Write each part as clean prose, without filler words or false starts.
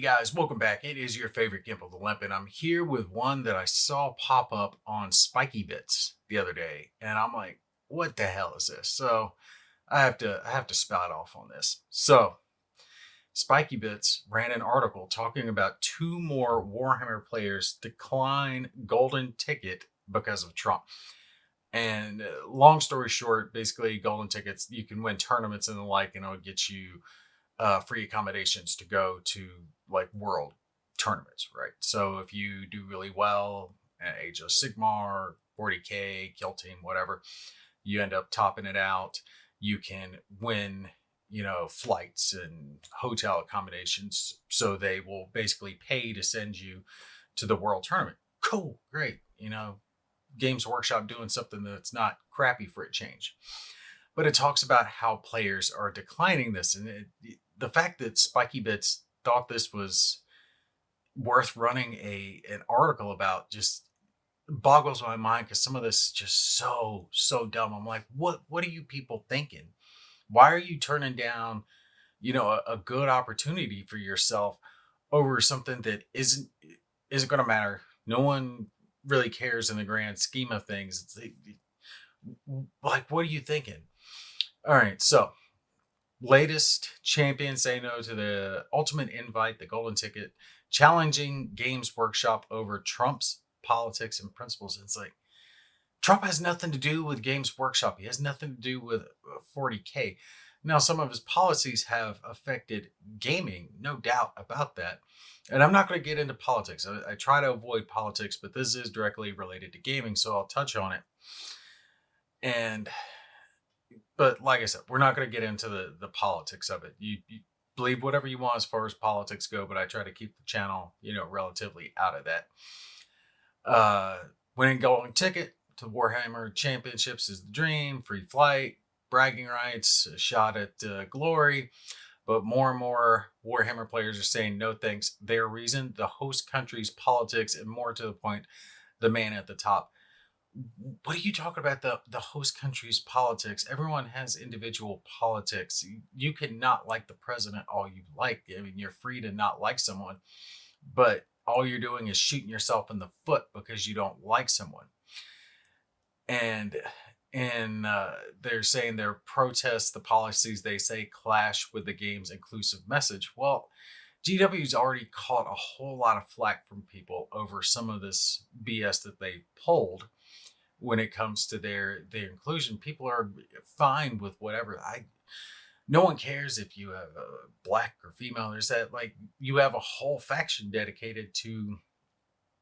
Guys, welcome back. It is your favorite Gimp of the Limp, and I'm here with one that I saw pop up on Spiky Bits the other day, and I'm like, what the hell is this? So I have to spout off on this. So Spiky Bits ran an article talking about two more Warhammer players decline golden ticket because of Trump. And long story short, basically golden tickets, you can win tournaments and the like, and it'll get you free accommodations to go to like world tournaments, right? So if you do really well at Age of Sigmar, 40K, Kill Team, whatever, you end up topping it out. You can win, flights and hotel accommodations. So they will basically pay to send you to the world tournament. Cool, great. Games Workshop doing something that's not crappy for a change. But it talks about how players are declining this. And the fact that Spiky Bits thought this was worth running an article about just boggles my mind, because some of this is just so dumb. I'm like, what are you people thinking? Why are you turning down, a good opportunity for yourself over something that isn't going to matter? No one really cares in the grand scheme of things. It's like, what are you thinking? All right, so latest champion say no to the ultimate invite, the golden ticket, challenging Games Workshop over Trump's politics and principles. It's like Trump has nothing to do with Games Workshop. He has nothing to do with 40K. Now, some of his policies have affected gaming, no doubt about that. And I'm not going to get into politics. I try to avoid politics, but this is directly related to gaming, so I'll touch on it. But like I said, we're not going to get into the politics of it. You believe whatever you want as far as politics go, but I try to keep the channel, relatively out of that. Winning golden ticket to Warhammer Championships is the dream. Free flight, bragging rights, a shot at glory. But more and more Warhammer players are saying no thanks. Their reason, the host country's politics, and more to the point, the man at the top. What are you talking about? The host country's politics? Everyone has individual politics. You can not like the president all you like. I mean, you're free to not like someone, but all you're doing is shooting yourself in the foot because you don't like someone. And they're saying their protests, the policies they say clash with the game's inclusive message. Well, GW's already caught a whole lot of flack from people over some of this BS that they pulled when it comes to their inclusion. People are fine with whatever. No one cares if you have a black or female. There's that, like, you have a whole faction dedicated to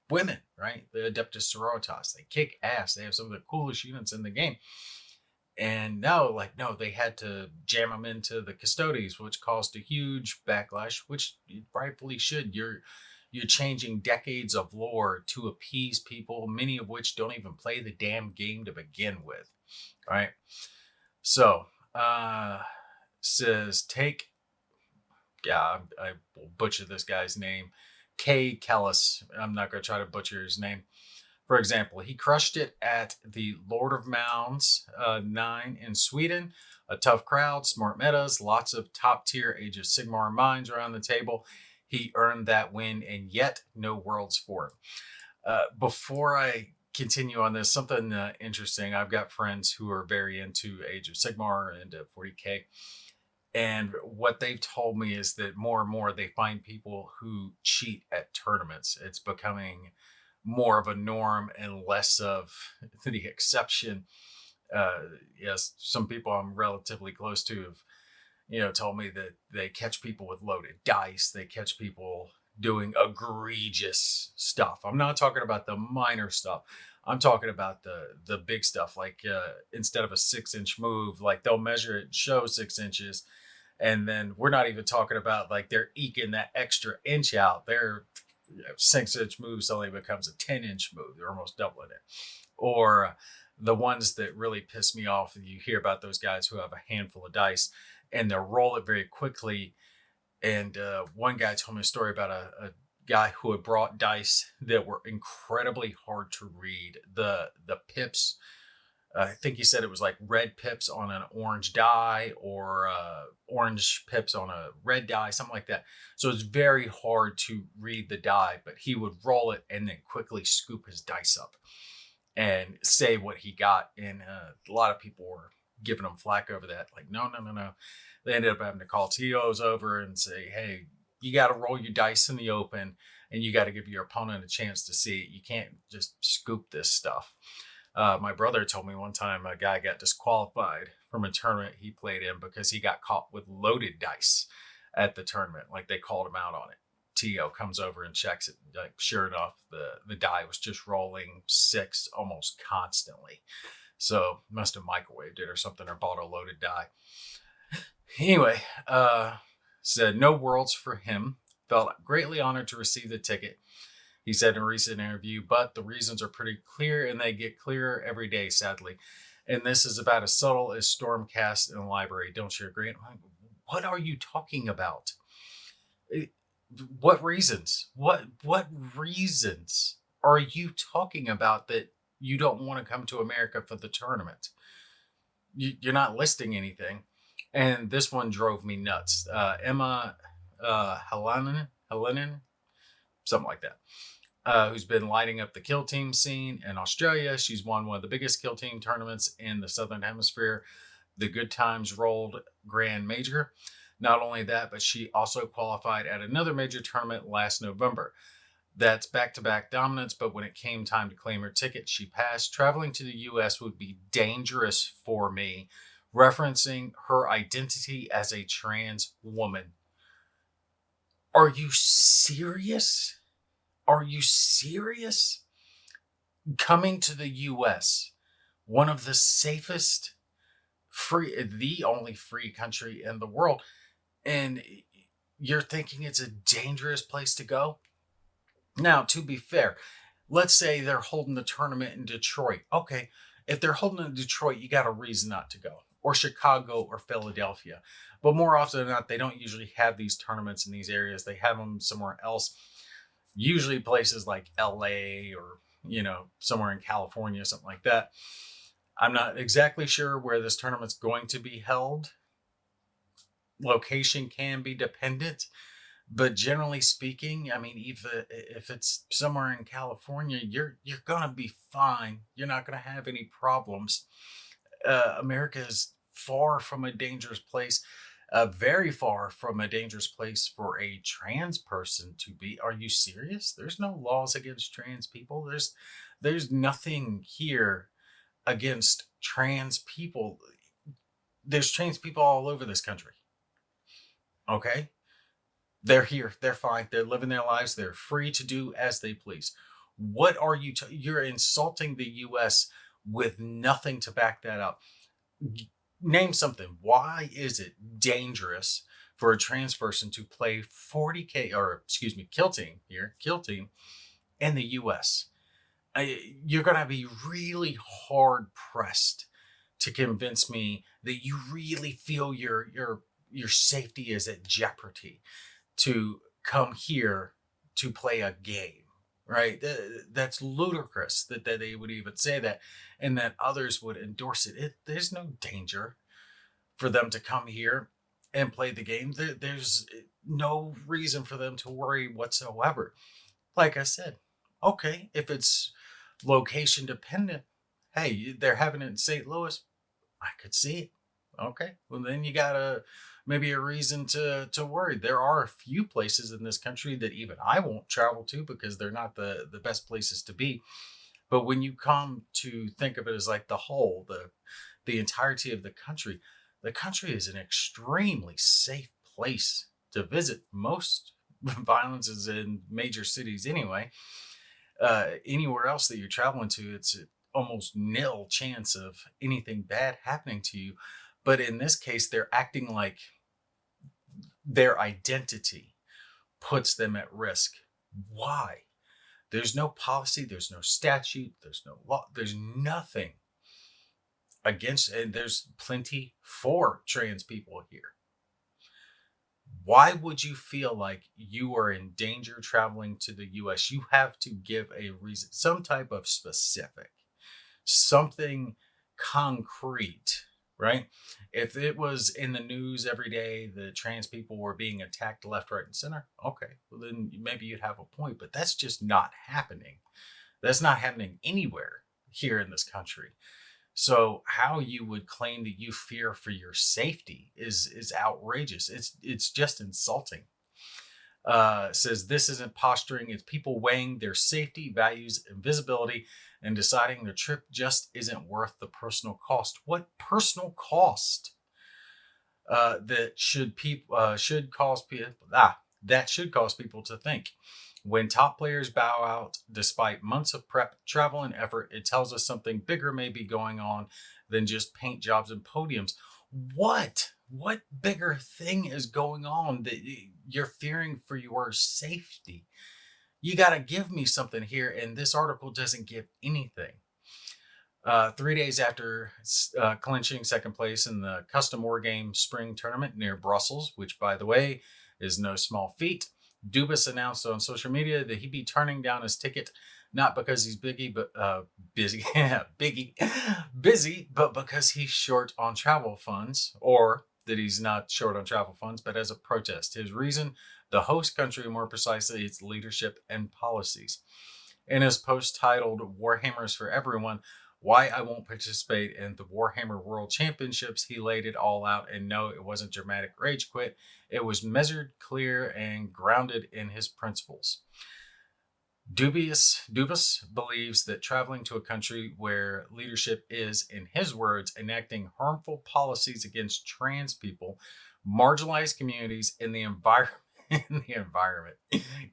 women, right? The Adeptus Sororitas. They kick ass. They have some of the coolest units in the game. And no, they had to jam them into the Custodes, which caused a huge backlash, which you rightfully should. You're changing decades of lore to appease people, many of which don't even play the damn game to begin with. All right. So, says I will butcher this guy's name. K. Kellis. I'm not going to try to butcher his name. For example, he crushed it at the Lord of Mounds 9 in Sweden. A tough crowd, smart metas, lots of top tier Age of Sigmar minds around the table. He earned that win, and yet no worlds for him. Before I continue on this, something interesting. I've got friends who are very into Age of Sigmar and 40K. And what they've told me is that more and more they find people who cheat at tournaments. It's becoming more of a norm and less of the exception. Yes, some people I'm relatively close to have, told me that they catch people with loaded dice. They catch people doing egregious stuff. I'm not talking about the minor stuff. I'm talking about the big stuff. Like instead of a 6-inch move, like they'll measure it and show 6 inches. And then we're not even talking about like they're eking that extra inch out. Their 6-inch move suddenly becomes a 10-inch move. They're almost doubling it. Or the ones that really piss me off, you hear about those guys who have a handful of dice and they'll roll it very quickly. And one guy told me a story about a guy who had brought dice that were incredibly hard to read. The pips I think he said it was like red pips on an orange dye, or orange pips on a red dye, something like that. So it's very hard to read the dye, but he would roll it and then quickly scoop his dice up and say what he got. And a lot of people were giving him flack over that. Like, no, no, no, no. They ended up having to call TOs over and say, hey, you got to roll your dice in the open, and you got to give your opponent a chance to see it. You can't just scoop this stuff. My brother told me one time a guy got disqualified from a tournament he played in because he got caught with loaded dice at the tournament. Like, they called him out on it. TO comes over and checks it. Like, sure enough, the die was just rolling 6 almost constantly. So must have microwaved it or something, or bought a loaded die. Anyway, said no worlds for him. Felt greatly honored to receive the ticket, he said in a recent interview, but the reasons are pretty clear, and they get clearer every day, sadly. And this is about as subtle as Stormcast in the library. Don't you agree? What are you talking about? What reasons? What reasons are you talking about that you don't want to come to America for the tournament? You're not listing anything. And this one drove me nuts. Emma Helenin, something like that, who's been lighting up the kill team scene in Australia. She's won one of the biggest kill team tournaments in the Southern Hemisphere, the Good Times Rolled Grand Major. Not only that, but she also qualified at another major tournament last November. That's back-to-back dominance, but when it came time to claim her ticket, she passed. Traveling to the U.S. would be dangerous for me, referencing her identity as a trans woman. Are you serious? Are you serious? Coming to the U.S., one of the safest, the only free country in the world, and you're thinking it's a dangerous place to go? Now, to be fair, let's say they're holding the tournament in Detroit. Okay, if they're holding it in Detroit, you got a reason not to go. Or Chicago or Philadelphia. But more often than not, they don't usually have these tournaments in these areas. They have them somewhere else. Usually places like LA, or, somewhere in California, something like that. I'm not exactly sure where this tournament's going to be held. Location can be dependent. But generally speaking, I mean, if it's somewhere in California, you're gonna be fine. You're not gonna have any problems. America is far from a dangerous place, very far from a dangerous place for a trans person to be. Are you serious? There's no laws against trans people. There's nothing here against trans people. There's trans people all over this country. Okay? They're here. They're fine. They're living their lives. They're free to do as they please. What are you? You're insulting the U.S. with nothing to back that up. Name something. Why is it dangerous for a trans person to play 40K, or excuse me, kill team in the U.S.? You're going to be really hard pressed to convince me that you really feel your safety is at jeopardy to come here to play a game, right? That's ludicrous that they would even say that, and that others would endorse it. There's no danger for them to come here and play the game. There's no reason for them to worry whatsoever. Like I said, okay, if it's location dependent, hey, they're having it in St. Louis, I could see it. Okay, well then you got maybe a reason to worry. There are a few places in this country that even I won't travel to because they're not the best places to be. But when you come to think of it as like the whole, the entirety of the country is an extremely safe place to visit. Most violence is in major cities anyway. Anywhere else that you're traveling to, it's almost nil chance of anything bad happening to you. But in this case, they're acting like their identity puts them at risk. Why? There's no policy, there's no statute, there's no law, there's nothing against, and there's plenty for trans people here. Why would you feel like you are in danger traveling to the US? You have to give a reason, some type of specific, something concrete, right? If it was in the news every day that trans people were being attacked left, right, and center, okay, well, then maybe you'd have a point, but that's just not happening. That's not happening anywhere here in this country. So how you would claim that you fear for your safety is outrageous. It's just insulting. Says this isn't posturing, it's people weighing their safety, values, and visibility and deciding the trip just isn't worth the personal cost. What personal cost that should cause people to think? When top players bow out despite months of prep, travel, and effort, it tells us something bigger may be going on than just paint jobs and podiums. What bigger thing is going on that you're fearing for your safety? You got to give me something here, and this article doesn't give anything. 3 days after clinching second place in the Custom War Game Spring Tournament near Brussels, which, by the way, is no small feat, Dubas announced on social media that he'd be turning down his ticket, not because he's busy, but because he's short on travel funds, or that he's not short on travel funds, but as a protest. His reason, the host country, more precisely, its leadership and policies. In his post titled Warhammers for Everyone, Why I Won't Participate in the Warhammer World Championships, he laid it all out, and no, it wasn't dramatic rage quit. It was measured, clear, and grounded in his principles. Dubas believes that traveling to a country where leadership is, in his words, enacting harmful policies against trans people, marginalized communities, in the environment,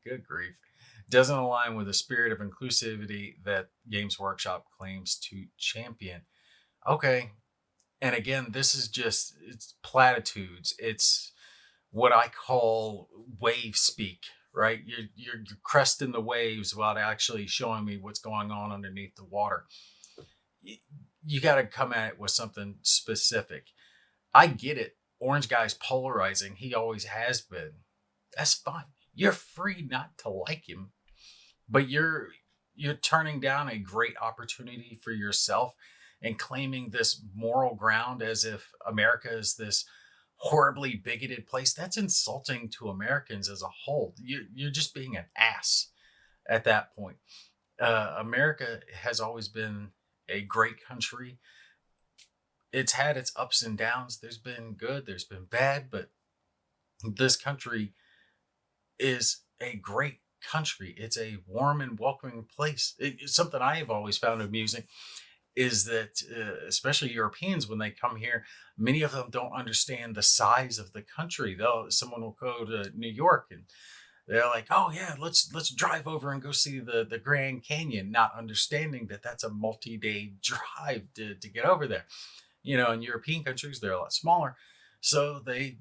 good grief, doesn't align with the spirit of inclusivity that Games Workshop claims to champion. Okay, and again, this is just, it's platitudes. It's what I call wave speak, right? You're cresting the waves without actually showing me what's going on underneath the water. You got to come at it with something specific. I get it. Orange guy's polarizing. He always has been. That's fine. You're free not to like him, but you're turning down a great opportunity for yourself and claiming this moral ground as if America is this horribly bigoted place. That's insulting to Americans as a whole. You're just being an ass at that point. America has always been a great country. It's had its ups and downs. There's been good, there's been bad, but this country is a great country. It's a warm and welcoming place. It's something I have always found amusing is that especially Europeans, when they come here, many of them don't understand the size of the country. Someone will go to New York and they're like, "Oh yeah, let's drive over and go see the Grand Canyon," not understanding that that's a multi-day drive to get over there. In European countries, they're a lot smaller, so they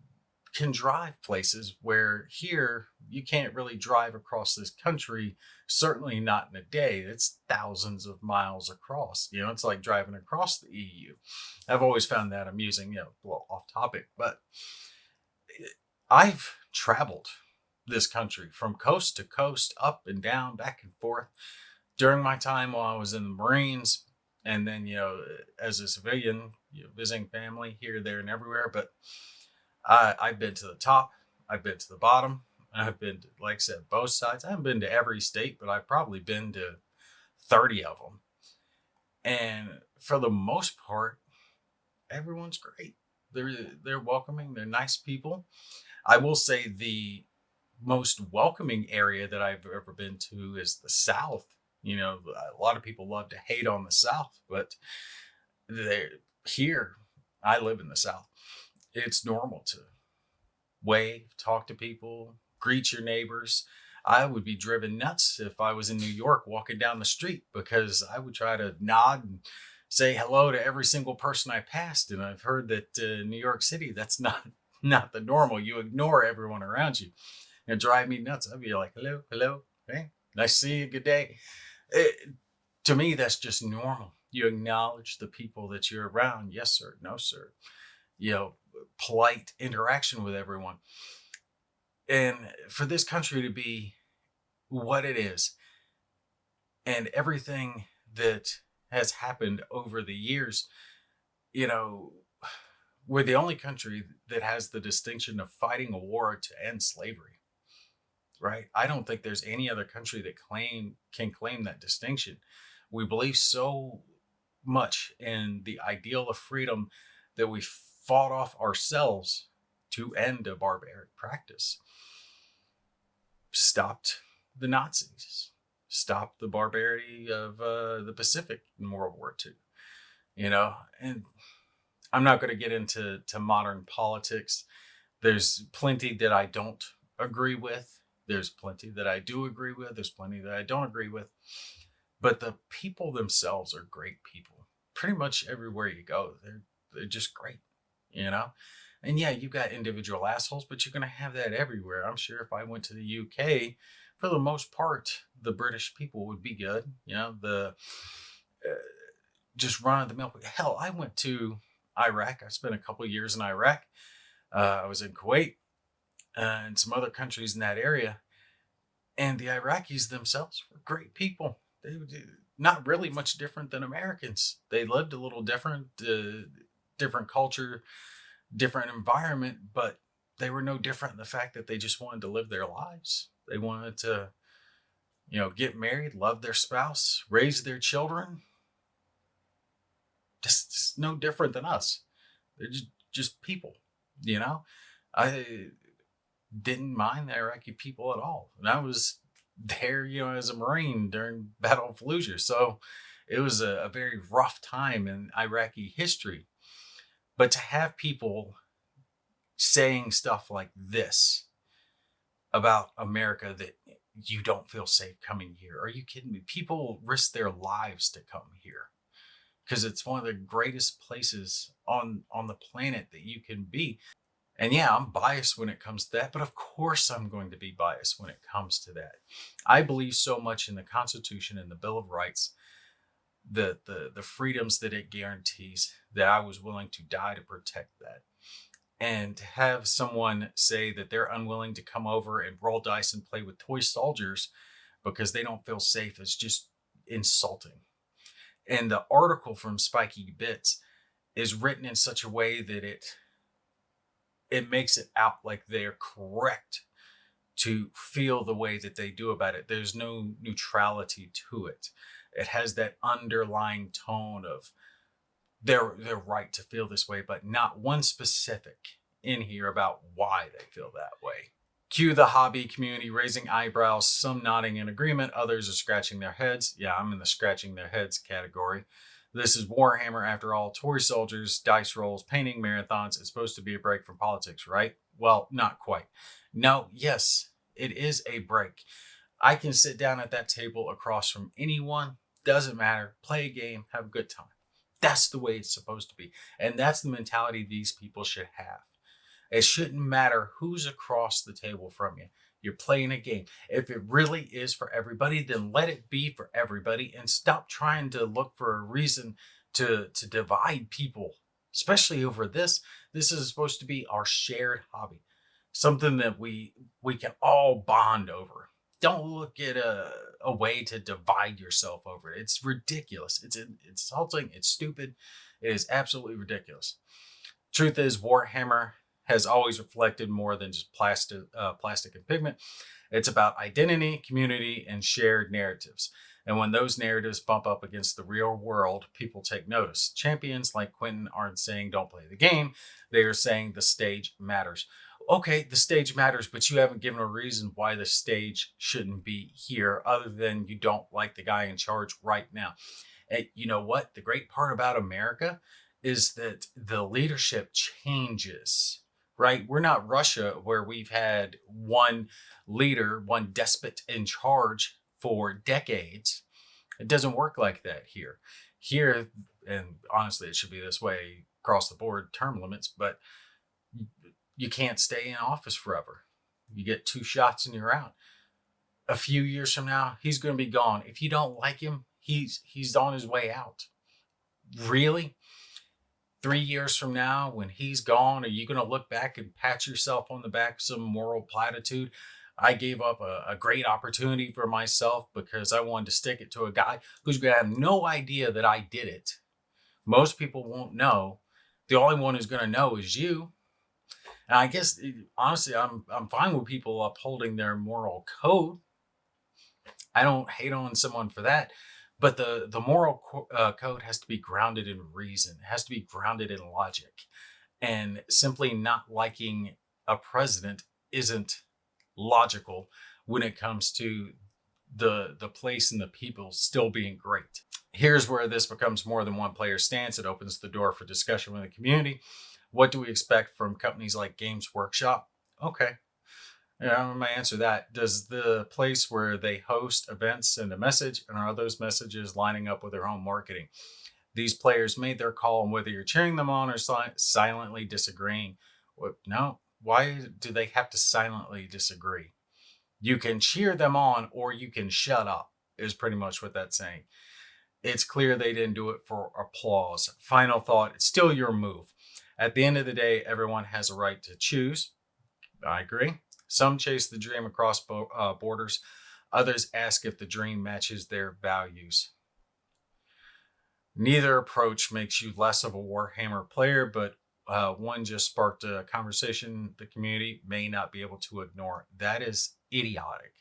can drive places where here you can't really drive across this country, certainly not in a day. It's thousands of miles across. It's like driving across the EU. I've always found that amusing, well, off topic, but I've traveled this country from coast to coast, up and down, back and forth during my time while I was in the Marines. And then, as a civilian, visiting family here, there, and everywhere. But I've been to the top, I've been to the bottom, I've been to, like I said, both sides. I haven't been to every state, but I've probably been to 30 of them. And for the most part, everyone's great. They're welcoming, they're nice people. I will say the most welcoming area that I've ever been to is the South. A lot of people love to hate on the South, but here, I live in the South. It's normal to wave, talk to people, greet your neighbors. I would be driven nuts if I was in New York walking down the street, because I would try to nod and say hello to every single person I passed. And I've heard that in New York City, that's not the normal. You ignore everyone around you. It drive me nuts. I'd be like, hello, hey, nice to see you, good day. To me, that's just normal. You acknowledge the people that you're around. Yes, sir. No, sir. Polite interaction with everyone. And for this country to be what it is, and everything that has happened over the years, you know, we're the only country that has the distinction of fighting a war to end slavery, right? I don't think there's any other country that can claim that distinction. We believe so much in the ideal of freedom that we fought off ourselves to end a barbaric practice. Stopped the Nazis, stopped the barbarity of the Pacific in World War II, and I'm not going to get into modern politics. There's plenty that I don't agree with. There's plenty that I do agree with. There's plenty that I don't agree with. But the people themselves are great people. Pretty much everywhere you go, they're just great, you know? And yeah, you've got individual assholes, but you're going to have that everywhere. I'm sure if I went to the UK, for the most part, the British people would be good. The just run of the mill. Hell, I went to Iraq. I spent a couple of years in Iraq. I was in Kuwait and some other countries in that area. And the Iraqis themselves were great people. They were not really much different than Americans. They lived a little different, different culture, different environment, but they were no different in the fact that they just wanted to live their lives. They wanted to, get married, love their spouse, raise their children. Just no different than us. They're just people, I didn't mind the Iraqi people at all. And I was there, as a Marine during Battle of Fallujah. So it was a very rough time in Iraqi history. But to have people saying stuff like this about America, that you don't feel safe coming here. Are you kidding me? People risk their lives to come here because it's one of the greatest places on the planet that you can be. And yeah, I'm biased when it comes to that, but of course I'm going to be biased when it comes to that. I believe so much in the Constitution and the Bill of Rights, the freedoms that it guarantees, that I was willing to die to protect that. And to have someone say that they're unwilling to come over and roll dice and play with toy soldiers because they don't feel safe is just insulting. And the article from Spiky Bits is written in such a way that it makes it out like they're correct to feel the way that they do about it. There's no neutrality to it. It has that underlying tone of they're right to feel this way, but not one specific in here about why they feel that way. Cue the hobby community raising eyebrows, some nodding in agreement, others are scratching their heads. Yeah, I'm in the scratching their heads category. This is Warhammer after all. Toy soldiers, dice rolls, painting marathons. It's supposed to be a break from politics, right? Well, not quite. No, yes, it is a break. I can sit down at that table across from anyone. Doesn't matter. Play a game, have a good time. That's the way it's supposed to be. And that's the mentality these people should have. It shouldn't matter who's across the table from you. You're playing a game. If it really is for everybody, then let it be for everybody and stop trying to look for a reason to divide people, especially over this. This is supposed to be our shared hobby, something that we can all bond over. Don't look at a way to divide yourself over it. It's ridiculous. It's insulting. It's stupid. It is absolutely ridiculous. Truth is, Warhammer has always reflected more than just plastic and pigment. It's about identity, community, and shared narratives. And when those narratives bump up against the real world, people take notice. Champions like Quentin aren't saying don't play the game. They are saying the stage matters. Okay, the stage matters, but you haven't given a reason why the stage shouldn't be here other than you don't like the guy in charge right now. And you know what? The great part about America is that the leadership changes, right? We're not Russia where we've had one leader, one despot in charge for decades. It doesn't work like that here. Here, and honestly, it should be this way across the board, term limits, but you can't stay in office forever. You get 2 shots and you're out. A few years from now, he's going to be gone. If you don't like him, he's on his way out. Really? 3 years from now, when he's gone, are you going to look back and pat yourself on the back, some moral platitude? I gave up a great opportunity for myself because I wanted to stick it to a guy who's going to have no idea that I did it. Most people won't know The only one who's going to know is you. And I guess honestly, I'm fine with people upholding their moral code. I don't hate on someone for that, but the moral code has to be grounded in reason. It has to be grounded in logic, and simply not liking a president isn't logical when it comes to the place and the people still being great. Here's where this becomes more than one player stance. It opens the door for discussion with the community. What do we expect from companies like Games Workshop? Okay. Yeah, I'm gonna answer that. Does the place where they host events send a message, and are those messages lining up with their own marketing? These players made their call, and whether you're cheering them on or silently disagreeing, no. Why do they have to silently disagree? You can cheer them on, or you can shut up. Is pretty much what that's saying. It's clear they didn't do it for applause. Final thought: it's still your move. At the end of the day, everyone has a right to choose. I agree. Some chase the dream across borders. Others ask if the dream matches their values. Neither approach makes you less of a Warhammer player, but one just sparked a conversation the community may not be able to ignore. That is idiotic.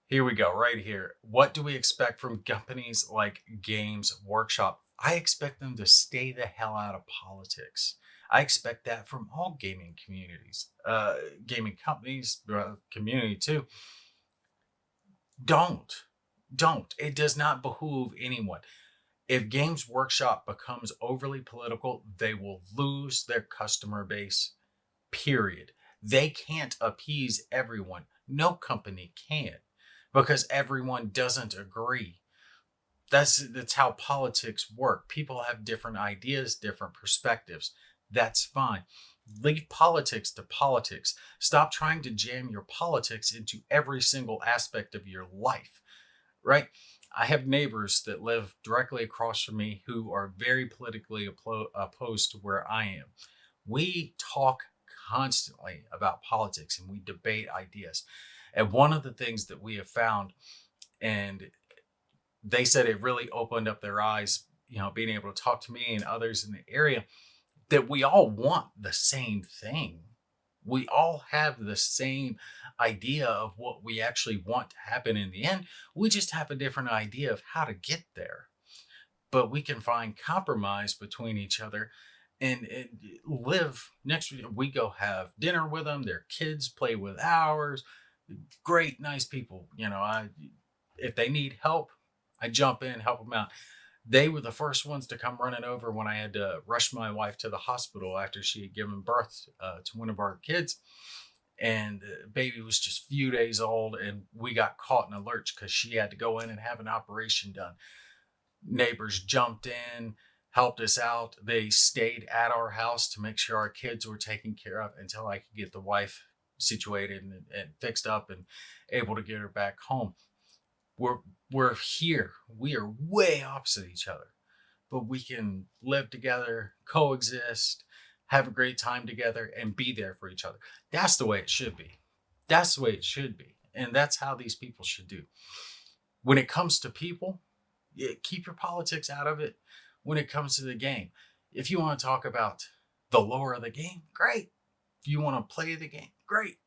Here we go, right here. What do we expect from companies like Games Workshop? I expect them to stay the hell out of politics. I expect that from all gaming communities, gaming companies, community too. Don't. It does not behoove anyone. If Games Workshop becomes overly political, they will lose their customer base, period. They can't appease everyone. No company can, because everyone doesn't agree. That's how politics work. People have different ideas, different perspectives. That's fine. Leave politics to politics. Stop trying to jam your politics into every single aspect of your life, right? I have neighbors that live directly across from me who are very politically opposed to where I am. We talk constantly about politics and we debate ideas. And one of the things that we have found, and they said it really opened up their eyes, being able to talk to me and others in the area, that we all want the same thing. We all have the same idea of what we actually want to happen in the end. We just have a different idea of how to get there. But we can find compromise between each other and live next week. We go have dinner with them. Their kids play with ours. Great, nice people. If they need help, I jump in, help them out. They were the first ones to come running over when I had to rush my wife to the hospital after she had given birth to one of our kids. And the baby was just a few days old, and we got caught in a lurch because she had to go in and have an operation done. Neighbors jumped in, helped us out. They stayed at our house to make sure our kids were taken care of until I could get the wife situated and fixed up and able to get her back home. We're here. We are way opposite each other, but we can live together, coexist, have a great time together, and be there for each other. That's the way it should be. That's the way it should be. And that's how these people should do. When it comes to people, keep your politics out of it. When it comes to the game, if you want to talk about the lore of the game, great. If you want to play the game, great.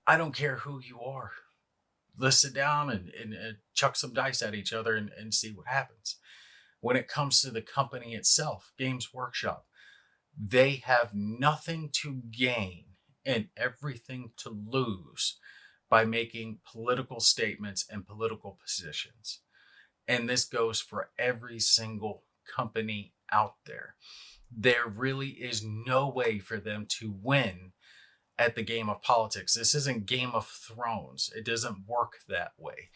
I don't care who you are. Let's sit down and chuck some dice at each other and see what happens. When it comes to the company itself, Games Workshop, they have nothing to gain and everything to lose by making political statements and political positions. And this goes for every single company out there. There really is no way for them to win at the game of politics. This isn't Game of Thrones. It doesn't work that way.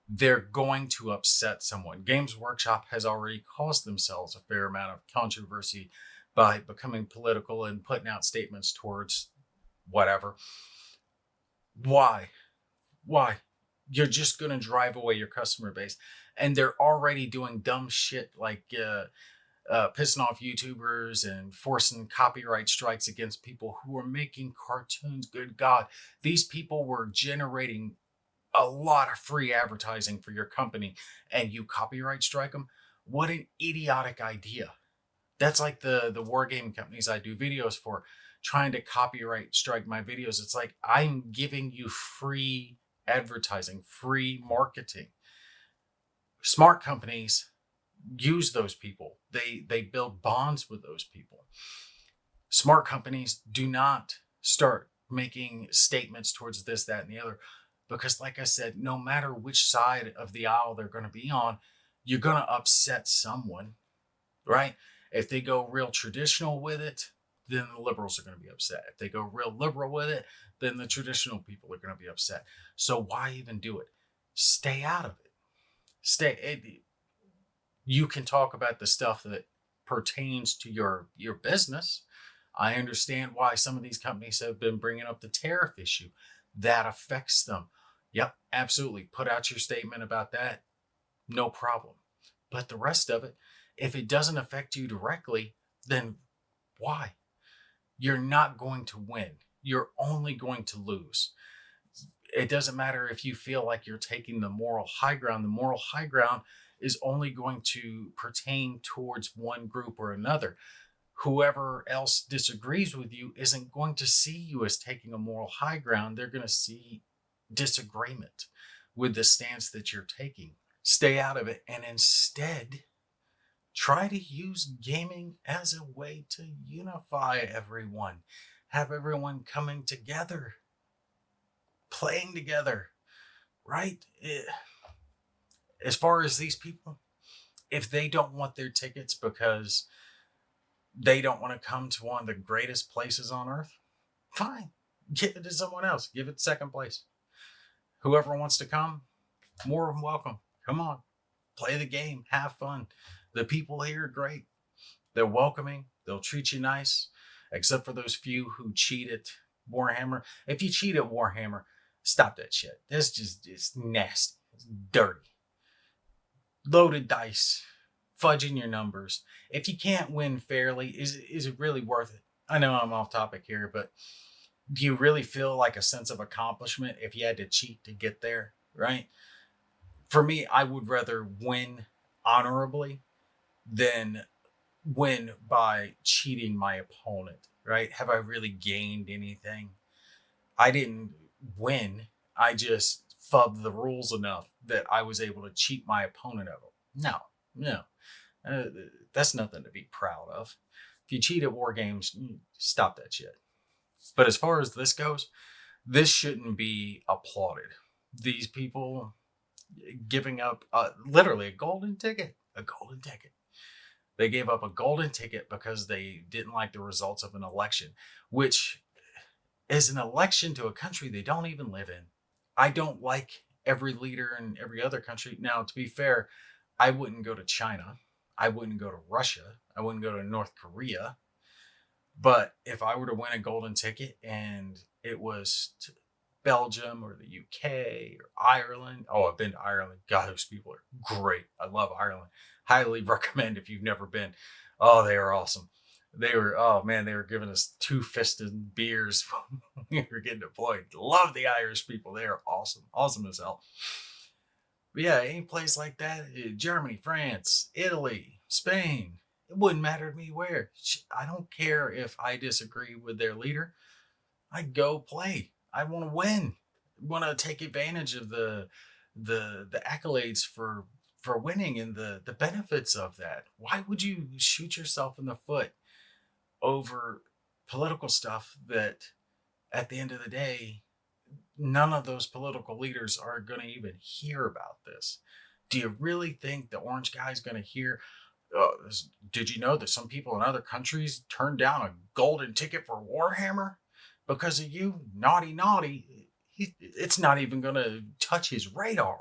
They're going to upset someone. Games Workshop has already caused themselves a fair amount of controversy by becoming political and putting out statements towards whatever. Why? You're just going to drive away your customer base. And they're already doing dumb shit like pissing off YouTubers and forcing copyright strikes against people who are making cartoons. Good God, these people were generating a lot of free advertising for your company and you copyright strike them. What an idiotic idea. That's like the war game companies I do videos for trying to copyright strike my videos. It's like I'm giving you free advertising, free marketing. Smart companies use those people. They build bonds with those people. Smart companies do not start making statements towards this, that, and the other, because, like I said, no matter which side of the aisle they're going to be on, you're going to upset someone, right? If they go real traditional with it, then the liberals are going to be upset. If they go real liberal with it, then the traditional people are going to be upset. So why even do it? Stay out of it. You can talk about the stuff that pertains to your business. I understand why some of these companies have been bringing up the tariff issue. That affects them. Yep, absolutely. Put out your statement about that. No problem. But the rest of it, if it doesn't affect you directly, then why? You're not going to win. You're only going to lose. It doesn't matter if you feel like you're taking the moral high ground. The moral high ground is only going to pertain towards one group or another. Whoever else disagrees with you isn't going to see you as taking a moral high ground. They're going to see disagreement with the stance that you're taking. Stay out of it, and instead try to use gaming as a way to unify everyone, have everyone coming together, playing together, right? As far as these people, if they don't want their tickets because they don't want to come to one of the greatest places on earth, fine. Give it to someone else. Give it second place. Whoever wants to come, more than welcome. Come on. Play the game. Have fun. The people here are great. They're welcoming. They'll treat you nice, except for those few who cheat at Warhammer. If you cheat at Warhammer, stop that shit. It's nasty. It's dirty. Loaded dice. Fudging your numbers. If you can't win fairly, is it really worth it? I know I'm off topic here, but do you really feel like a sense of accomplishment if you had to cheat to get there, right? For me, I would rather win honorably than win by cheating my opponent, right? Have I really gained anything? I didn't win. I just fubbed the rules enough that I was able to cheat my opponent of them. No. That's nothing to be proud of. If you cheat at war games, stop that shit. But as far as this goes, this shouldn't be applauded. These people giving up literally a golden ticket. They gave up a golden ticket because they didn't like the results of an election, which is an election to a country they don't even live in. I don't like every leader in every other country. Now, to be fair, I wouldn't go to China. I wouldn't go to Russia. I wouldn't go to North Korea. But if I were to win a golden ticket and it was to Belgium or the UK or Ireland. Oh, I've been to Ireland. God, those people are great. I love Ireland. Highly recommend if you've never been. Oh, they are awesome. They were giving us two-fisted beers when we were getting deployed. Love the Irish people. They are awesome. Awesome as hell. But yeah, any place like that, Germany, France, Italy, Spain, it wouldn't matter to me where. I don't care if I disagree with their leader. I go play. I want to win. I want to take advantage of the accolades for winning and the benefits of that. Why would you shoot yourself in the foot over political stuff that at the end of the day, none of those political leaders are going to even hear about this? Do you really think the orange guy is going to hear? Did you know that some people in other countries turned down a golden ticket for Warhammer because of you? Naughty. It's not even going to touch his radar,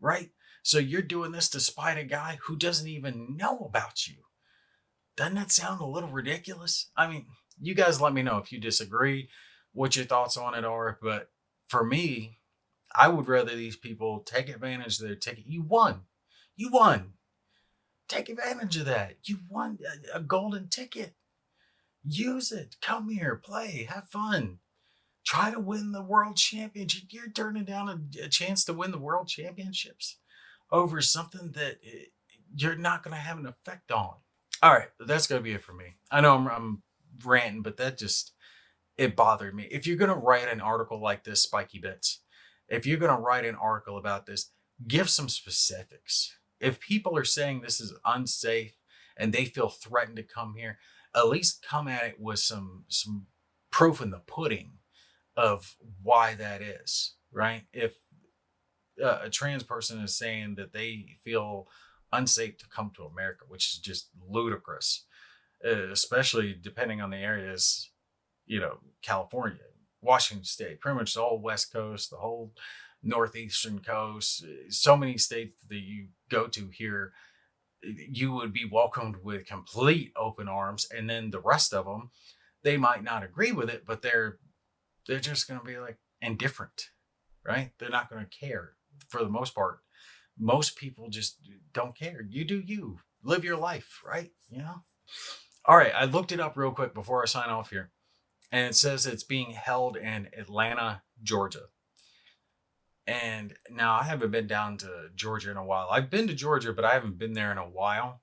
right? So you're doing this to spite a guy who doesn't even know about you. Doesn't that sound a little ridiculous? I mean, you guys let me know if you disagree, what your thoughts on it are. But for me, I would rather these people take advantage of their ticket. You won. Take advantage of that. You won a golden ticket. Use it. Come here, play, have fun. Try to win the world championship. You're turning down a chance to win the world championships over something that you're not going to have an effect on. All right, that's gonna be it for me. I know I'm ranting, but that just it bothered me. If you're gonna write an article like this, Spiky Bits, if you're gonna write an article about this, give some specifics. If people are saying this is unsafe and they feel threatened to come here, at least come at it with some proof in the pudding of why that is, right? If a trans person is saying that they feel unsafe to come to America, which is just ludicrous, especially depending on the areas, California, Washington State, pretty much the whole West Coast, the whole northeastern coast, so many states that you go to here, you would be welcomed with complete open arms. And then the rest of them, they might not agree with it, but they're just going to be like indifferent, right? They're not going to care for the most part. Most people just don't care. You do you. Live your life, right? All right, I looked it up real quick before I sign off here, and it says it's being held in Atlanta, Georgia. And now I haven't been down to Georgia in a while. I've been to Georgia, but I haven't been there in a while.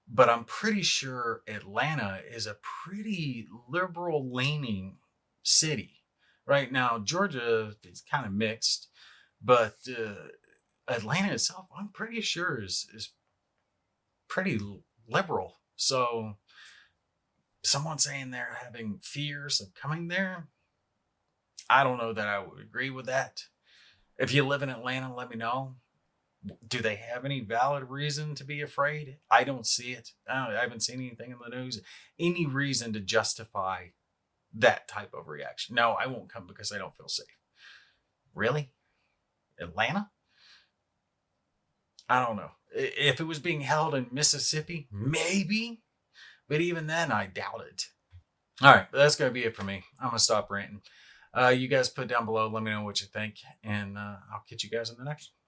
But I'm pretty sure Atlanta is a pretty liberal leaning city. Right now, Georgia is kind of mixed, but Atlanta itself, I'm pretty sure is pretty liberal. So someone saying they're having fears of coming there, I don't know that I would agree with that. If you live in Atlanta, let me know. Do they have any valid reason to be afraid? I don't see it. I haven't seen anything in the news, any reason to justify that type of reaction. No, I won't come because I don't feel safe. Really? Atlanta? I don't know. If it was being held in Mississippi, maybe. But even then, I doubt it. All right, that's going to be it for me. I'm going to stop ranting. You guys put down below. Let me know what you think. And I'll catch you guys in the next one.